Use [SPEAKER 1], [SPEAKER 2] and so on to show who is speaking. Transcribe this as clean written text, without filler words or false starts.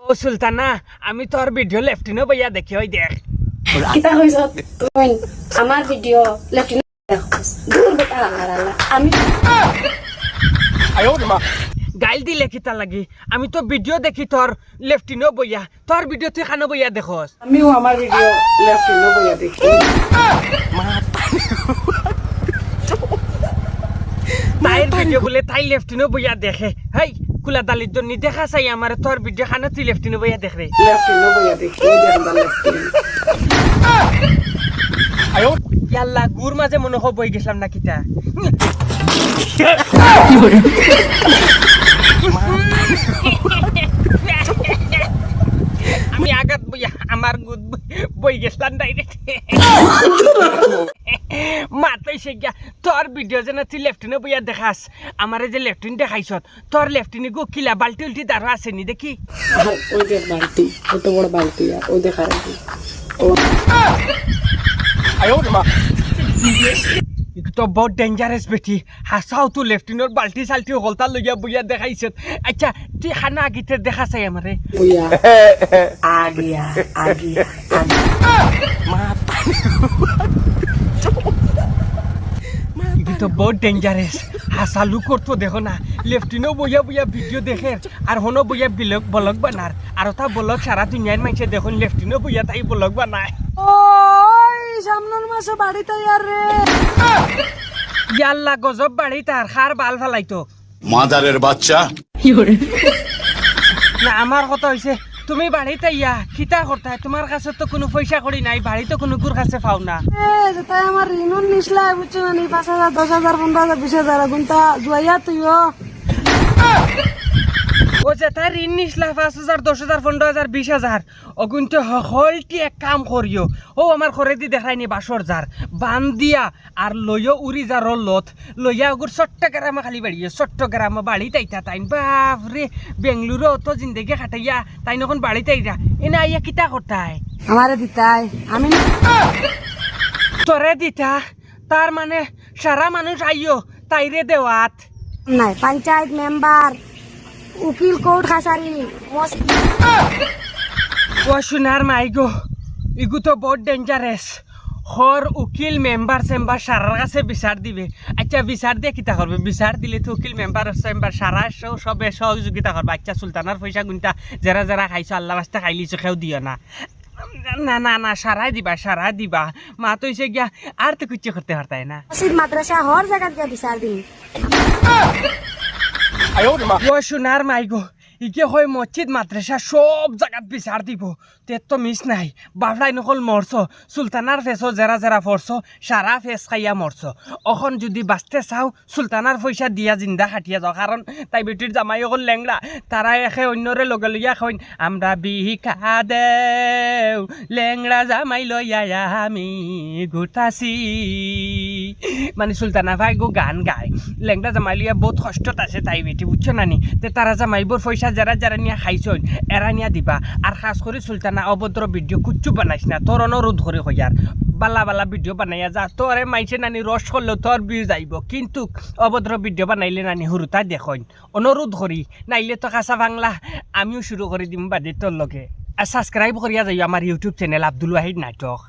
[SPEAKER 1] ও সুলতানা আমি তোর ভিডিও লেফটিনো বইয়া দেখি ওই দেখ
[SPEAKER 2] কিতা হইছ তুই আমার ভিডিও লেফটিন দেখো দূর বেটা আল্লাহ আমি
[SPEAKER 1] গাইল দিলে কিতা লাগি আমি তো ভিডিও দেখি তোর লেফটিনো বইয়া তোর ভিডিও তুই খানো বইয়া দেখস
[SPEAKER 3] আমিও আমার ভিডিও লেফটিন বইয়া দেখি
[SPEAKER 1] তাইর ভিডিও বলে তাই লেফটিনো বইয়া দেখে হেই কুলা দালির জন্য দেখা চাই আমার তোর ভিডিও খানো তুই লেফটিনো বইয়া দেখ রে
[SPEAKER 3] লেফটিন বইয়া দেখি দেখবা লেফটিন
[SPEAKER 1] ইয়াল্লা গুর মাঝে মনে হয় বই গেছিলাম না কিতা আমি আগাত বইয়া আমার গুদ বই গেছিলাম ডাইরেক্ট মাতাইছে গিয়া তোর ভিডিও যেন তুই লেফটিনে বইয়া দেখাস আমারে যে লেফটিন দেখাইছ তোর লেফটিনে গো কিলা বাল্টি উল্টি দাঁড়ো আসেনি দেখি
[SPEAKER 3] ওই দেখ বালতি কত বড় বালতি আর ওই দেখা রাখি
[SPEAKER 1] তো বহুত ডেঞ্জারাস বেটি হাসাও তো লেফটিনোর বাল্টি সাল্টি হলতা লইয়া বইয়া দেখাইছ আচ্ছা তুই খানা আগিতে দেখা চাই আমারে
[SPEAKER 3] বইয়া আগিয়া আগিয়া
[SPEAKER 1] তো বহুত ডেঞ্জারাস হাসালু করতো দেখো না লেফটিনো বইয়া বইয়া ভিডিও দেখে আর হনো বইয়া ব্লগ বানার আর তা ব্লগ সারা দুনিয়ার মাইছে দেখুন লেফটিনো বইয়া তাই ব্লগ বানায়
[SPEAKER 3] ওই সামনের মাসে বাড়িতে আর রে
[SPEAKER 1] ইয়াল্লা গজব বাড়ি তার খার বাল ফেলাইতো
[SPEAKER 4] মাদারের বাচ্চা
[SPEAKER 1] না আমার কথা হইছে তুমি বাড়িতে ইয়া কিতা করতা তোমার কাছে তো কোনো পয়সা করি নাই বাড়িতে কোনো গুর কাছে পাও না
[SPEAKER 3] তাই আমার ঋণন নিসলা বুঝছো না 5,000 10,000 15,000 20,000 গুনতা জুয়াইয়া তুইও
[SPEAKER 1] ও যে তাই ঋণ নিসলা 5,000 10,000 15,000 20,000 অগুনতে হলটি এক কাম করিও ও আমার ঘরে দি দেখাইনি 12,000 বান দিয়া আর লইও উড়ি যার লত লইয়া ওগুর চট্টগ্রামে খালি বাড়িয়ে চট্টগ্রামে বাড়ি তাইতা তাইন বাপ রে বেঙ্গলুরু তো জিন্দগি খাটাইয়া তাই নখন বাড়ি তাইরা এনে আইয়া কিতা করতাই
[SPEAKER 3] আমারে দিতাই আমি
[SPEAKER 1] তোরে দিতা তার মানে সারা মানুষ আইও তাইরে দেওয়াত
[SPEAKER 2] নাই পঞ্চায়েত মেম্বার উকিল কোর্ট খাসারি
[SPEAKER 1] ও সোনার মাই গো ইগু তো বহুত ডেঞ্জারাস হর উকিল মেম্বার চেম্বার সারার কাছে বিচার দিবে আচ্ছা বিচার দিয়ে কিতা করবে বিচার দিলে তো উকিল মেম্বার চেম্বার সারা সবে সহযোগিতা করবে আচ্ছা সুলতানার পয়সা গুনটা যারা যারা খাইছো আল্লাহ বাস্তা খাইলিছো কেউ দিও না না না না সারাই দিবা মা তো এসে গিয়া আর তো কিছু করতে পারতাই না
[SPEAKER 2] মসজিদ মাদ্রাসা হর জায়গা গিয়া বিচার দিন
[SPEAKER 1] ও সোনার মাই গো ইকে হয় মসজিদ মাদ্রাসা সব জায়গাত বিচার দিব তে তো মিস নাই বাবলাই নকল মরছ সুলতানার ফেসও যারা যারা পড়ছ সারা ফেস খাইয়া মরছ অখন যদি বাঁচতে চাও সুলতানার পয়সা দিয়া জিন্দা খাটিয়া যাও কারণ তাই বেটির জামাই অকল লেংরা তারা এখে অন্যরে লগে লইয়া কইন আমরা বিহিকা দেও লেংরা জামাই লইয়া আমি ঘুরতাছি মানে সুলতানা ভাই গো গান গায় লেংরা জামাই লইয়া বহুত কষ্টত আছে তাই বেটি বুঝছো নানি তে তারা জামাইবোর পয়সা যারা যারা নিয়ে খাইছন এরা নিয়ে দিবা আর খাস করে সুলতানা অভদ্র ভিডিও কুচ্ছু বানাইস না তোর অনুরোধ করে হইয়ার বালা বালা ভিডিও বানাইয়া যা তোরে মাইছে নানি রস করলেও তোর বিয়ে যাইব কিন্তু অভদ্র ভিডিও বানাইলে নানি হুরুতা দেখইন অনুরোধ করি নাইলে তো কাঁচা বাংলা আমিও শুরু করে দিম বাদে তোর লগে আর সাবস্ক্রাইব করিয়া যাই আমার ইউটিউব চ্যানেল আব্দুল ওয়াহিদ নাটক।